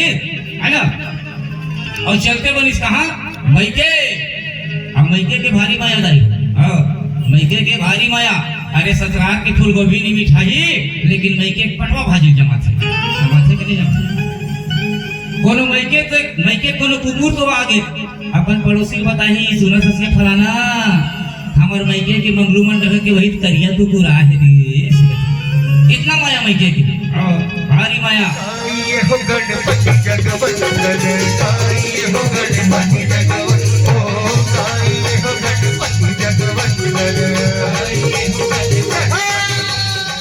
खातिर है ना। और चलते बनिस कहाँ मैके, अब मैके के भारी माया नहीं, हाँ मैके के भारी माया। अरे ससुराल की फूल गोभी नहीं मिठाई, लेकिन मैके पटवा भाजी जमाते के नहीं जमाते। कोनो मैके कोनो कुकुर तो आगे अपन पड़ोसी बताही सुना ससिया फलाना हमर मैके के मंगलूमन रह के वही करिया कुकुर आ है रे। इतना माया मैके की, भारी माया।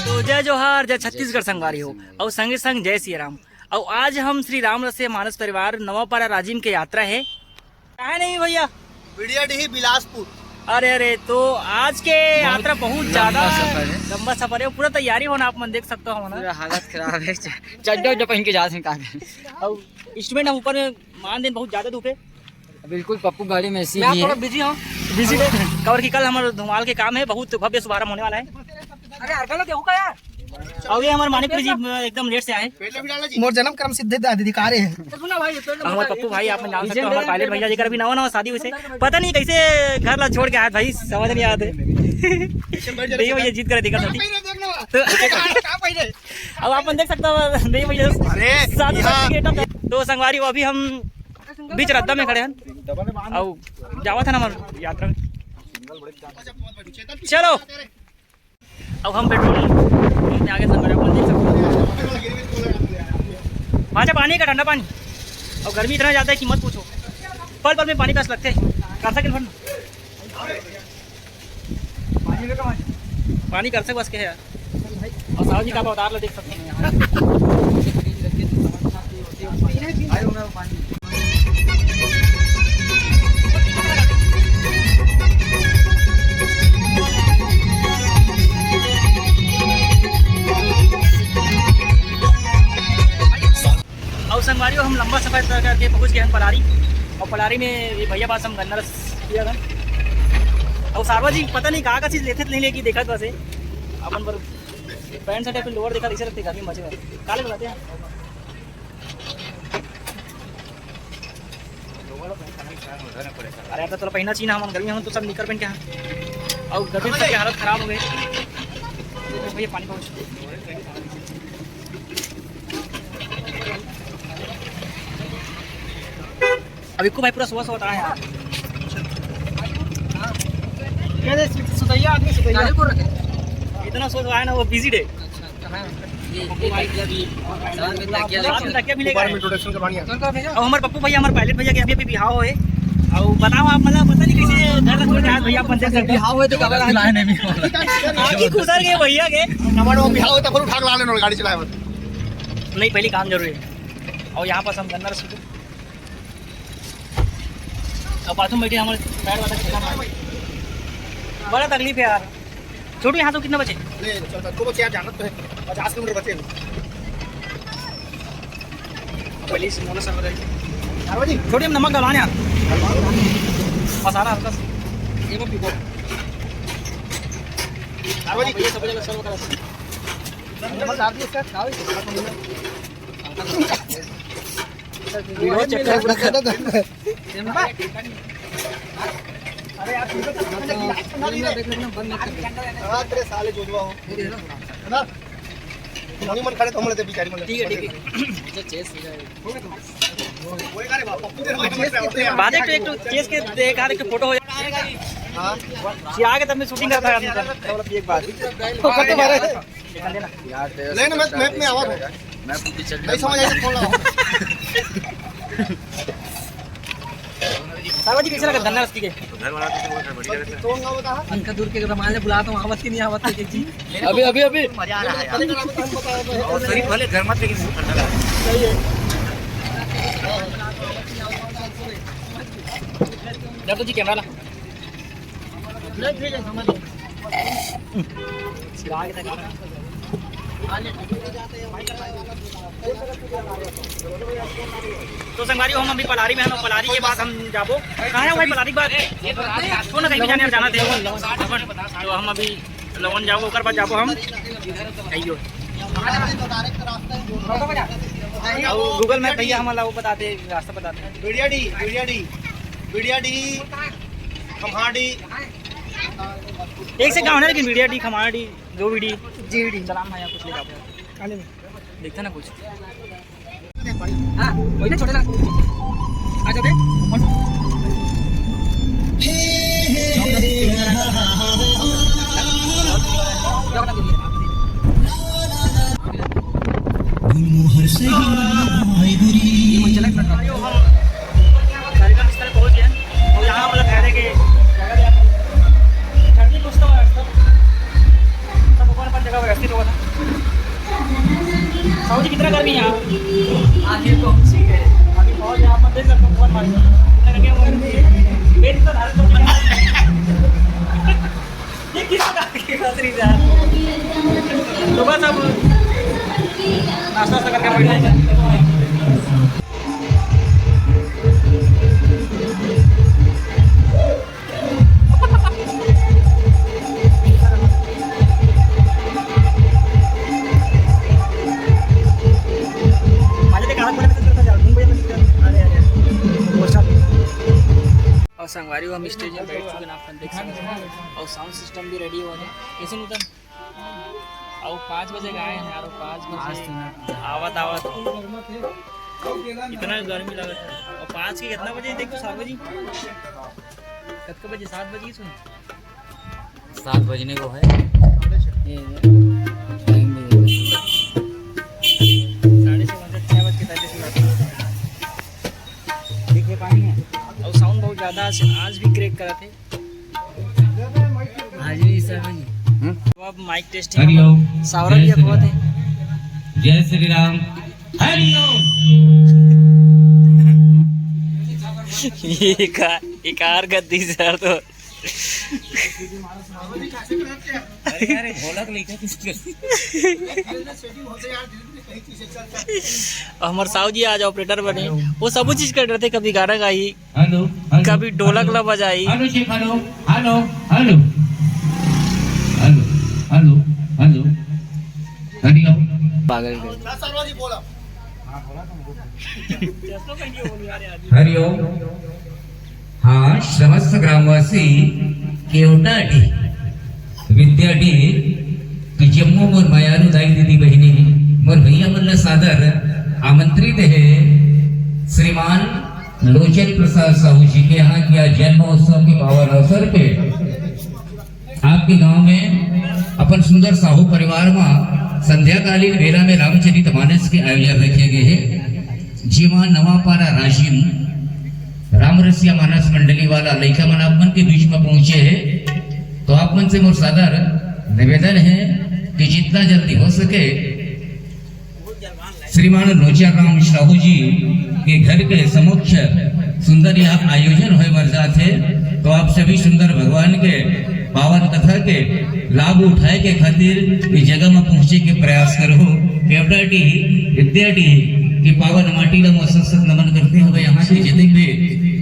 तो जय जोहार, जय छत्तीसगढ़ संगवारी हो और संगे संग जय श्री राम। और आज हम श्री राम रसे मानस परिवार नवापाड़ा राजिम के यात्रा है। कहा नहीं भैया बिड़ियाडीह बिलासपुर। अरे तो आज के यात्रा बहुत ज्यादा लंबा सफर है, पूरा तैयारी होना आप मन देख सकते हो। हमारा हालत खराब है, चड्डा पहन के जा सकते हैं। और इंस्ट्रूमेंट हम ऊपर में मान दें, बहुत ज्यादा धूप है। बिल्कुल पप्पू गाड़ी में ऐसी मैं ही थोड़ा है। बिजी हूँ, बिजी कवर की कल हमारे धुमाल के काम है, बहुत भव्य शुभारंभ होने वाला है। अरे अर्गल देहू का यार, और ये हमारे मानिकपुर जी एकदम लेट से आए। मोर जन्म कर्म सिद्ध अधिकारी है हमारे पप्पू भाई, आप जान सकते हो हमारे पायलट भैया जी का भी नवा शादी हुई से, पता नहीं कैसे घर ला छोड़ के आए भाई, समझ नहीं आते। नहीं भैया जीत कर दिखा अब आप देख सकते हो। नहीं भैया शादी। तो संगवारी अभी हम बीच रद्दा में खड़े हैं और जावा था ना हमारे यात्रा में। चलो अब हम पेट्रोल आगे संगवारी देख सकते हो। पानी पानी का ठंडा पानी, और गर्मी इतना ज़्यादा है कि मत पूछो, पल पल में पानी प्यास लगते हैं। कर सके पानी कर सके बस के है यार। और साहब जी का अवतार ला देख सकते हैं यहाँ। और संगवारियों हम लंबा सफर तय करके पहुंच गए हैं पलारी, और पलारी में ये भैया पास हम गन्ना रस किया था। और सारवा जी पता नहीं कहाँ का चीज़ लेते नहीं लेके देखा वैसे अपन पर पैंट शर्ट फिर लोअर देखा इसे रखते काफ़ी मजे में काले बनाते हैं। अरे तो थोड़ा पहना चीना हम गर्मी हम तो सब निकर पहन के हैं, और गर्मी की हालत खराब हो गई। भैया पानी पहुँच अभी को भाई पूरा सुबह सुबह है यार। इतना सोच रहा है ना, वो बिजी डे। और हमारे पप्पू भैया, हमारे पायलट भैया के अभी बिहाव है। और बताओ आप, मतलब पता नहीं कैसे घर छोड़ के आज भैया अपन देख सकते बिहाव है तो कब लाए नहीं आगे गुजर गए भैया के। हमारे वो बिहाव होता है, उठा के ला लेना गाड़ी चलाए नहीं, पहले काम जरूरी है। और यहाँ पर हम गन्ना रस और बाथरूम बैठे हमारे पैर वाला बड़ा तकलीफ है यार। छोटू यहाँ तो कितना बचे? बचे यार, जाना तो है 50 किलोमीटर बचे। पहले से मोना सर छोटे हम नमक डलवाने यार, मसाला हल्का ये मत पीको। ये सब जगह सर्व करा नमक डाल दिए सर, खाओ वीडियो चेक कर। अरे यार तेरे साले जोजवा हो ना, नहीं मन खड़े तो हम लेते बिचारी मन। ठीक है ठीक है बाद एक तो चेस के देखा एक फोटो हो जाएगा। हां जी आगे तब मैं शूटिंग करता है एक बार कत मारे यार लेकिन मैप में आवा मैं पूछी चल नहीं समझ आया कौन लगा। सारवा जी कैसे लगा गन्ना रस के? घर वाला तो बढ़िया रहता है। कौन बता अंका दूर के रमाले बुलाता हूं, आवत की नहीं आवत की जी। अभी मजा आ रहा है यार। और सही भले घर मत लेकिन ठंडा लगा। सही है। जब जी कैमरा ला नहीं ठीक है समझ चिराग तक तो संगवारी हम अभी पलारी में हैं। पलारी के बाद हम जाबो कहाँ है भाई? पलारी के बाद तो ना कहीं भी जाना थे तो हम अभी लवन जाओ, ओकर बाद जाबो हम। और गूगल मैप भैया हमारा वो बताते रास्ता बताते हैं। बिड़िया डी खम्हाड़ी। एक से गाँव है लेकिन वीडियो डी खमाड़ा डी जो वीडी जी डी सलाम भाई कुछ लिखा हुआ देखता ना कुछ। हाँ वही ना छोटे ना आ जाते कार्यक्रम स्थल पहुंच गए और यहाँ मतलब ठहरे के जगह व्यवस्थित हुआ था। साहू जी कितना गर्मी है यहाँ आगे पहुँची है अभी बहुत यहाँ पर देख सकते हो बहुत मारी कितना लगे हुए पेट तो धार तो ये किस प्रकार की खतरी है सुबह सब नाश्ता करके बैठे हैं। और संगवारी हम स्टेज में बैठ चुके हैं आप देख सकते हैं और साउंड सिस्टम भी रेडी हो गए कैसे नूतन और 5 बजे गए हैं यार 5 बजे आवत इतना गर्मी लगा और 5 के कितना बजे देखो 7 बजे कितने बजे 7 बजे सुन 7 बजने को है और साउंड बहुत ज़्यादा आज भी क्रैक करा थे आज भी सर अब माइक टेस्टिंग सावरा भी हुआ थे। जय श्री राम हरिओम। ये कार गद्दी सर तो अरे ढोलक लेके हमारे साहू जी आज ऑपरेटर बने वो सब चीज कर रहे थे कभी गाना गाई हेलो कभी ढोलक ला बजाई hello check hello hello hello hello hello hello Hariom पागल हरिओम। हाँ समस्त ग्रामवासी केवटाटी विद्याटी की जम्मू मोर मायारू दाई दीदी बहनी मोर भैया मल्ल सादर आमंत्रित है श्रीमान लोचन प्रसाद साहू जी के यहाँ किया जन्म उत्सव के पावन अवसर पे आपके गांव में अपन सुंदर साहू परिवार में संध्याकालीन वेला में रामचरितमानस के आयोजन रखे गए हैं जीवा नवापारा राशिम रामरसिया मानस मंडली वाला लइका मन आप मन के बीच में पहुंचे हैं तो आप मन से मोर सादर निवेदन है कि जितना जल्दी हो सके श्रीमान लोचिया राम साहू जी के घर के समक्ष सुंदर यह आयोजन हुए वर्जात है तो आप सभी सुंदर भगवान के पावन कथा के लाभ उठाए के खातिर इस जगह में पहुंचे के प्रयास करो। केवटाटी विद्याटी की पावन माटी का सत नमन करते हुए यहाँ के जितने भी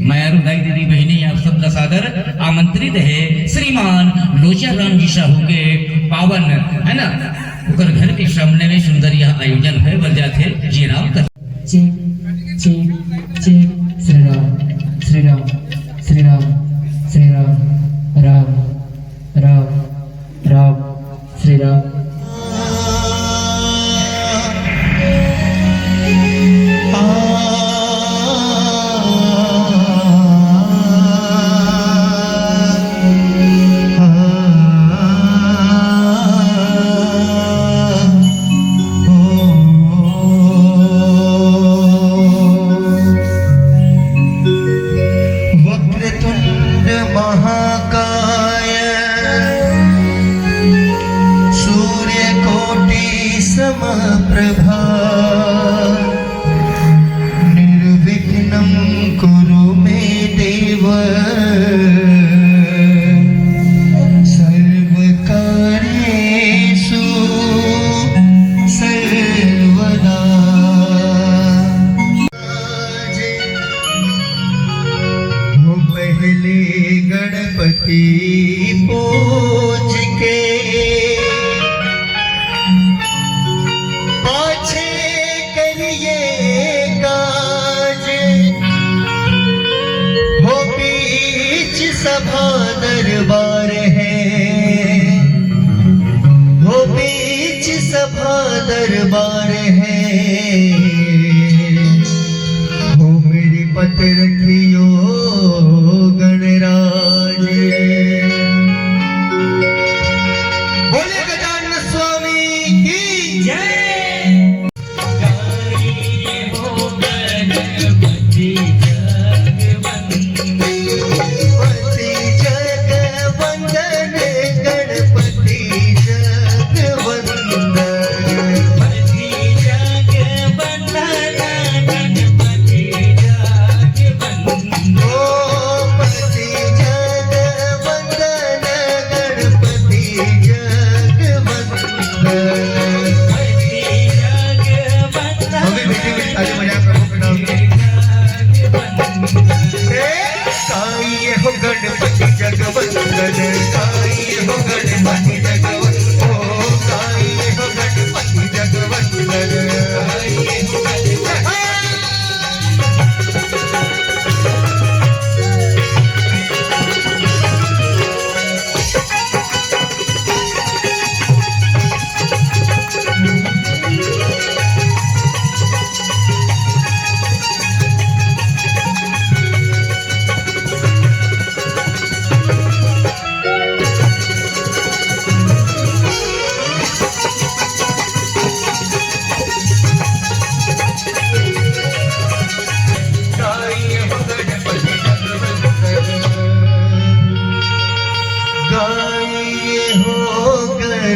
मायारू दाई दीदी बहनी आप सब का सादर आमंत्रित है श्रीमान लोचिया राम जी साहू के पावन है ना उकर घर के सामने में सुंदर यह आयोजन है वर्जात है जी राम श्री राम श्री राम श्री राम श्री राम राम राम राम श्री राम। प्रभा निर्विघ्नं कुरु मे देव सर्वकार्येषु सर्वदा। वो पहले गणपति पूज के पाछे करिए सभा दरबार है, हो बीच सभा दरबार है, हो मेरी पत रखियो गणराज। बोले गजानन स्वामी की जय। गणपति जगवंदन गाइए हो गणपति जगवंदन, ओ गाइए हो गणपति जगवंदन, गाइए हो गणपति।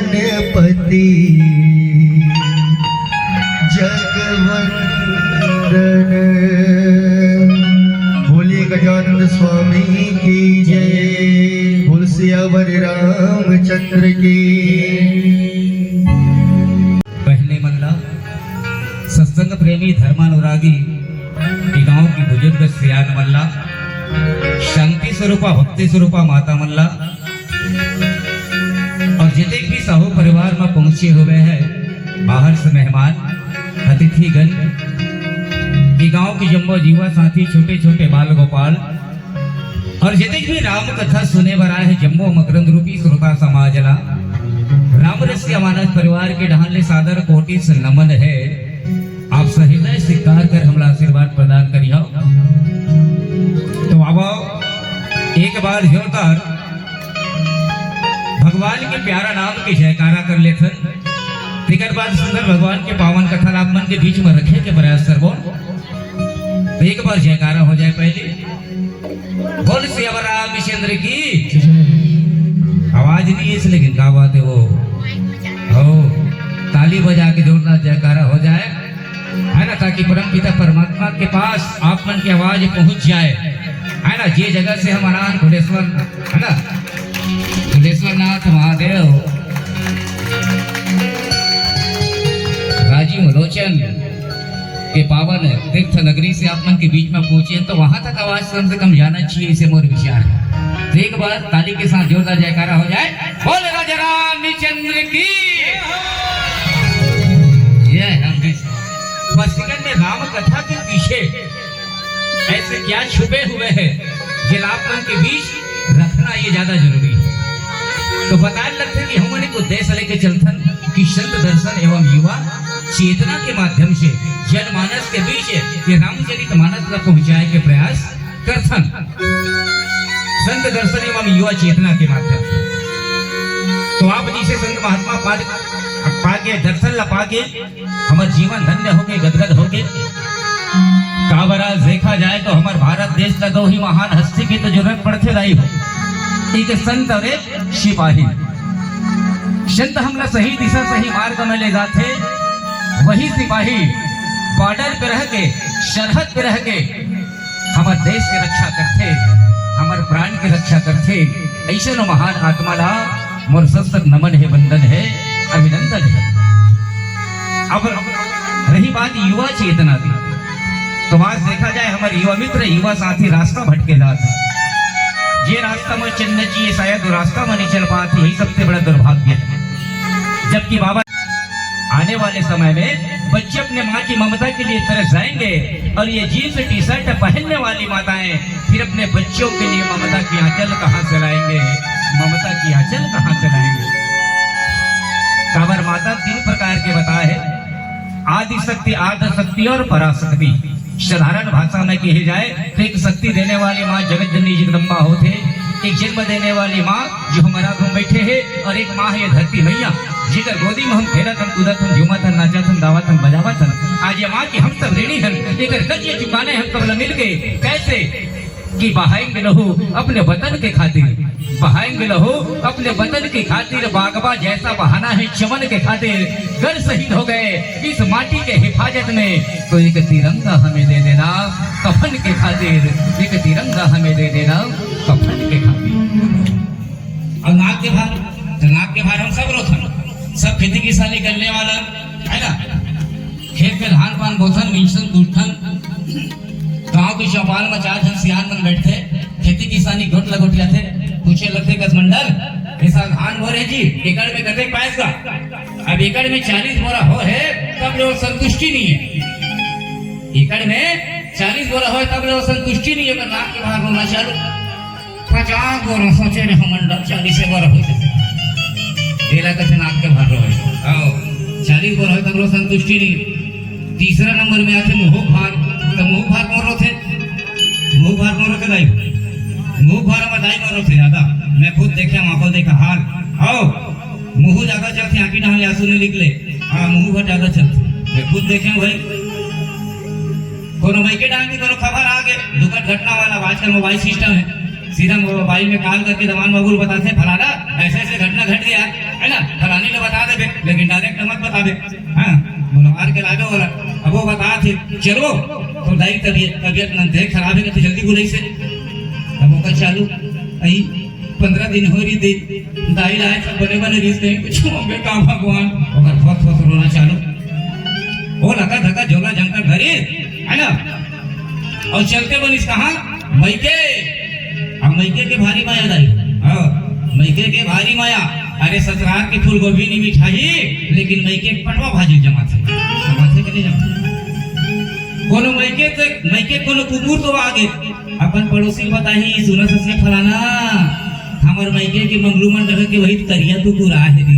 गणपति जगवंदन। बोलिए गजानन स्वामी की जय। बोल सियावर रामचंद्र की। पहले मल्ला सत्संग प्रेमी धर्मानुरागी की गांव की बुजुर्ग सियान मल्ला, शांति स्वरूपा भक्ति स्वरूपा माता मल्ला और जितने भी साहू परिवार में पहुंचे हुए हैं बाहर से मेहमान अतिथिगण की गांव की जम्बो जीवा साथी छोटे छोटे बाल गोपाल और जितने भी राम कथा सुने बर आए हैं जम्बो मकरंद रूपी श्रोता समाजला, राम रसिया मानस परिवार के ढाले सादर कोटि से नमन है। आप सहिदय स्वीकार कर हमला आशीर्वाद प्रदान करियो। तो बाबा एक बार जोरदार भगवान के प्यारा नाम की जयकारा कर लेते। तिकर बाद सुंदर भगवान के पावन कथा आप मन के बीच में रखे के प्रयास करबो। तो एक बार जयकारा हो जाए पहले। बोल सियावर रामचंद्र की। आवाज नहीं इसलिए लेकिन क्या बात है वो हो ताली बजा के जोरदार जयकारा हो जाए, है ना, ताकि परम पिता परमात्मा के पास आप मन की आवाज पहुंच जाए, है ना। जे जगह से हम अनाथ भुलेश्वर, है ना, भुलेश्वरनाथ महादेव राजीव लोचन के पावन तीर्थ नगरी से आप मन के बीच में पहुंचे तो वहां तक आवाज कम से कम जाना चाहिए, इसे मोर विचार है। तो एक बार ताली के साथ जोरदार जयकारा हो जाए। बोल राजा रामचंद्र की। बस में राम कथा के पीछे ऐसे क्या छुपे हुए हैं जिन आप मन के बीच रखना ये ज्यादा जरूरी है। तो बताने लगते कि हम को उद्देश्य लेके चलथन कि संत दर्शन एवं युवा चेतना के माध्यम से जनमानस के बीच ये रामचरित मानस तक पहुंचाए के प्रयास करथन। संत दर्शन एवं युवा चेतना के माध्यम से तो आप जिसे संत महात्मा पाके दर्शन ला पाके हमारे जीवन धन्य होके गदगद होके। काबरा देखा जाए तो हमारे भारत देश का दो ही महान हस्ती की तो जरूरत पड़ते रही हो, एक संत और एक सिपाही। संत हमला सही दिशा सही मार्ग में ले जाते, वही सिपाही बॉर्डर पे रह के सरहद पे रह के हमारे देश की रक्षा करते, हमारे प्राण की रक्षा करते। ऐसे नो महान आत्मा ला मोर सत्संग नमन है, वंदन है, अभिनंदन है। अब रही बात युवा चेतना की, तो आज देखा जाए हमारे युवा मित्र युवा साथी रास्ता भटके जाते, ये रास्ता में चलना चाहिए, शायद रास्ता में नहीं चल पाते, यही सबसे बड़ा दुर्भाग्य है। जबकि बाबा आने वाले समय में बच्चे अपने माँ की ममता के लिए तरस जाएंगे और ये जीन्स टी शर्ट पहनने वाली माताएं फिर अपने बच्चों के लिए ममता की आंचल कहाँ से लाएंगे, ममता की आंचल कहाँ से लाएंगे। कांवर माता 3 प्रकार के बताए है, आदि शक्ति, आद्य शक्ति और पराशक्ति। साधारण भाषा में कही जाए तो एक शक्ति देने वाली माँ जगत जननी जगदम्बा होते, एक जन्म देने वाली माँ जो हमारा घूम बैठे है, और एक माँ है ये धरती मैया जिकर गोदी में हम खेलत हन, कूदत हन, झूमत हन, नाचत हन, गावत हन, बजावत हन। आज ये माँ की हम सब ऋणी हन, एक कर्ज ये चुकाने हम सब मिल के कैसे कि बहाएंगे लहू अपने वतन के खातिर, बहाएंगे लहू अपने वतन के खातिर। बागबा जैसा बहाना है चमन के खातिर, घर शहीद हो गए इस माटी के हिफाजत में, तो एक तिरंगा हमें दे देना कफन के खातिर, एक तिरंगा हमें दे देना कफन के खातिर। और नाक के भार, तो नाक के भार हम सब रोथन, सब खेती किसानी करने वाला है ना, खेत में धान पान बोथन, मिंसन कूटन, गांव की चौपाल में 4 जन सियान मन बैठते, खेती किसानी घोट लगोटिया थे, पूछे लगते कसमंडल ऐसा धान हो रहे जी एकड़ में कते पाएस का, अब एकड़ में 40 बोरा हो है तब लोग संतुष्टि नहीं है, एकड़ में 40 बोरा हो तब लोग संतुष्टि नहीं है। नाक के बाहर होना चालू 50 बोरा सोचे रहे मंडल 40 बोरा हो एला कथे नाक के बाहर हो 40 बोरा हो तब लोग संतुष्टि नहीं। तीसरा नंबर में आते मुंह भार, तो मुंह भार कौन रोते, मुंह भार कौन रोते दाई, मुंह भार में दाई कौन रोते ज्यादा, मैं खुद देखे वहां को देखा हाल, आओ मुंह ज्यादा चलते, आंखी नहा आंसू नहीं निकले, हाँ मुंह भर ज्यादा चलते, मैं खुद देखे भाई। कोनो माइके डाल के कोनो खबर आ गए दुखद घटना वाला, आजकल मोबाइल सिस्टम है, सीधा मोबाइल में कॉल करके दमान बाबू बताते फलाना ऐसे ऐसे घटना घट गया है ना, फलानी ने बता दे लेकिन डायरेक्ट मत बता दे, हाँ बोलो मार के लागे बोला, अब वो बता थे चलो तो दाई तबियत न खराब है तो जल्दी बोले से, अब वो का चालू आई 15 दिन हो रही दे दाई लाए सब बने बने रिश्ते कुछ बेटा भगवान ओकर फत फत रोना चालू, वो लगा धक्का जोगा जंका घरे है ना, और चलते बनिस कहाँ मैके, अब मैके के भारी माया दाई, हाँ मैके के भारी माया, अरे ससुराल के फूल गोभी नहीं मिठाई लेकिन मैके पटवा भाजी जमा थे, समाथे के नहीं जमा, कोनो मैके कोनो कुकुर तो आगे अपन पड़ोसी बताही सुना ससे फलाना हमर मैके के मंगलूमन रह के वही करिया कुकुर आ है रे,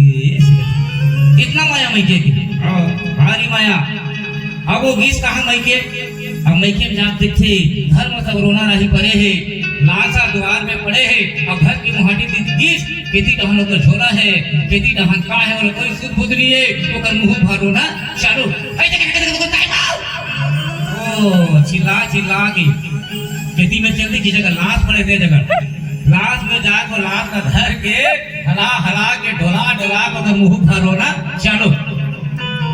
इतना माया मैके की, भारी माया। अब वो गीस कहाँ मैके, अब मैके में जाते थे घर में सब रोना रही पड़े है, लाशा द्वार में पड़े है, अब घर की मुहाटी गीस खेती डहन ओकर झोला है, खेती डहन का है और कोई सुध बुध नहीं है, ओकर मुंह भर रोना चालू, ओ चिल्ला चिल्ला के खेती में चलती की जगह लाश पड़े थे, जगह लाश में जाकर लाश का धर के हला हला के ढोला ढोला ओकर मुंह भर रोना चालू,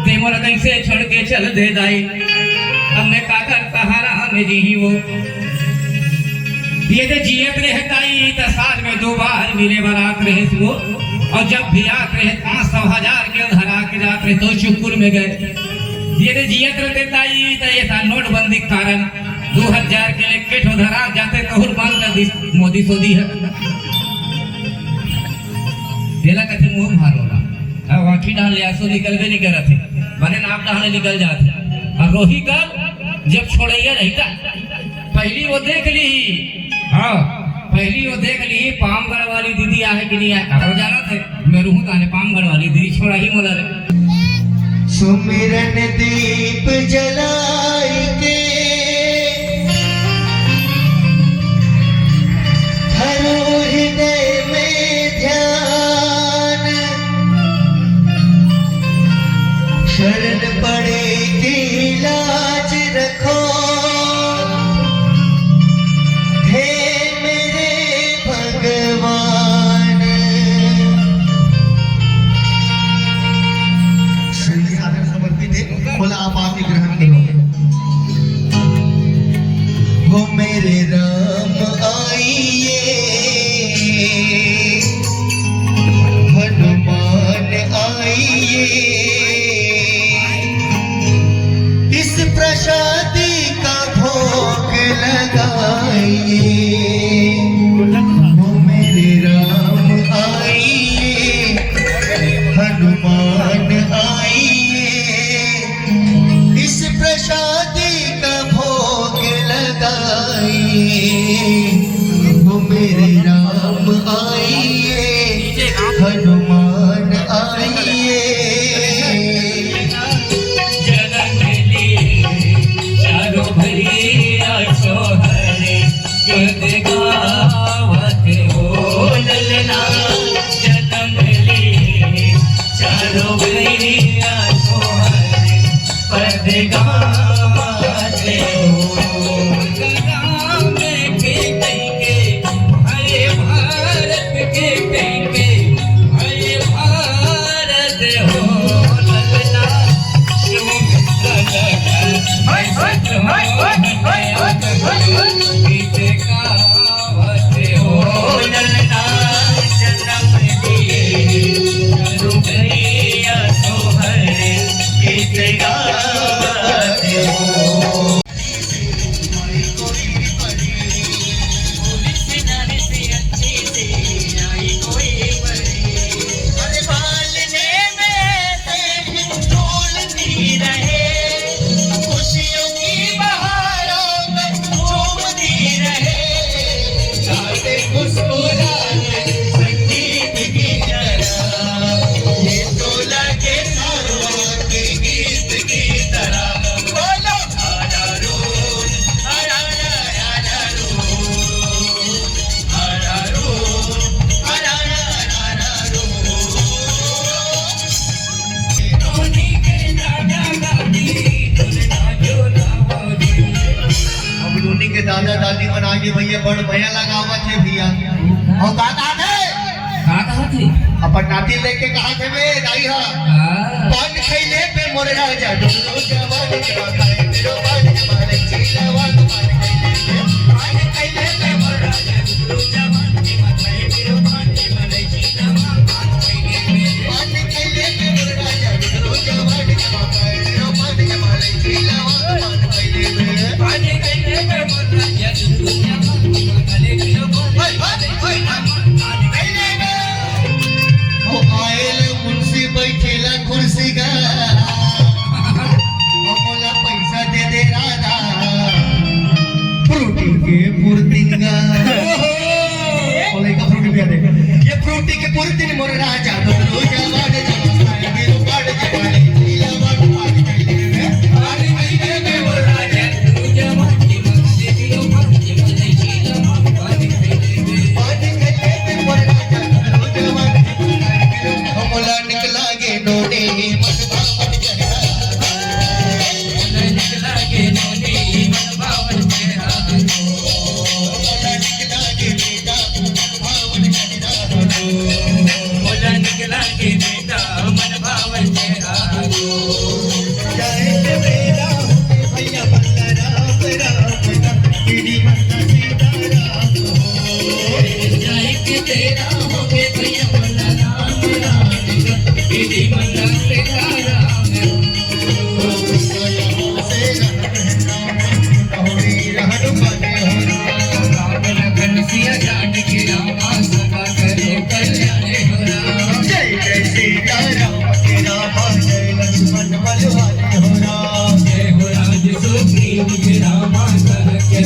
ते मोर कैसे छोड़ के चल दे दाई, अब मैं का कर सहारा में जी वो, ये तो जियत रहता ही तो साल में 2 बार मिले बारात रहे वो, और जब भी आते रहे 500,000 के धरा के जाते रहे तो चुपकुर में गए, ये तो जियत रहता ही तो ये था नोटबंदी के कारण 2000 के लिए केठो धरा जाते तो हुरबान कर मोदी सोदी है, देला कहते मुंह भार होगा, अब आँखी डाल ले आंसू निकल भी नहीं कर रहे थे, बने नाप डालने निकल जाते, और रोही का जब छोड़ैया रहता पहली वो देख ली, हाँ पहली वो देख ली पामगढ़ वाली दीदी आहे कि नहीं आहे, हो जाना थे मैं रहूं ताने पामगढ़ वाली दीदी छोड़ा ही मोला रे। सुमिरन दीप जलाई के धरो हृदय में ध्यान, शरण पड़े की लाज रखो बोला आप आके ग्रहण करो। वो मेरे राम आइए, हनुमान आइए, इस प्रसादी का भोग लगाइए। वो मेरे राम आइए, हनुमान आइए, लगाइए, वो मेरे राम आइए, हनुमान आइए। जनम लिए चारों भैया सोहरे गुण गावत हो ललना। जनम लिए चारों भैया सोहरे पद गावत हो। राम के कइके हरे भारत के कइके हरे भारत हो ललना। शुभ गीत गावत हो ललना। जनम लिए चारों भैया सोहरे गीत गावत हो। के दादा दादी मन आगे भैया बड़ भैया लगावत है भैया। और दादा थे का कहत है? अपन नाती लेके कहा थे बे दाई हा पान खइले पे मोर राजा डोलो जवान के खाए तेरो पान के मारे चीलावान पान खइले पे मोर राजा डोलो जवान के खाए तेरो पान के मारे चीलावान पान खइले पे मोर राजा डोलो जवान के खाए तेरो पान के मारे चीलावान पान खइले पे मोर राजा डोलो जवान के खाए तेरो पान आयल मुंशी बैठेला कुर्सी का मोला पैसा दे दे राधा फ्रूटी के पुरतिंगा बोले का फ्रूटी भी दे ये फ्रूटी के पुरतिन मोर राजा तो रोजा वाडे जवान के रुपाड़ जवान लीला वाड पाद कइले पानी कइले के मोर राजा रोजा वाड के मगले दियो पाद के मले लीला वाड पाद कइले के मोर राजा रोजा वाड मोला निकला गे नोने मन भावन चेहरा मोला निकला गे नोने मन भावन चेहरा मोला निकला गे बेटा मन भावन चेहरा मोला निकला गे बेटा मन भावन चेहरा जय जय बेटा भैया बल्ला राम राम तेरी माता सीता राम जय के तेरा हो गे भैया बल्ला राम राम तेरी माता सीता राम सिया जाट के रामा सदा करो कल्याण हो राम। जय जय सीता राम के रामा जय लक्ष्मण बलवान हो राम। जय हो राज सुग्रीव के रामा सदा के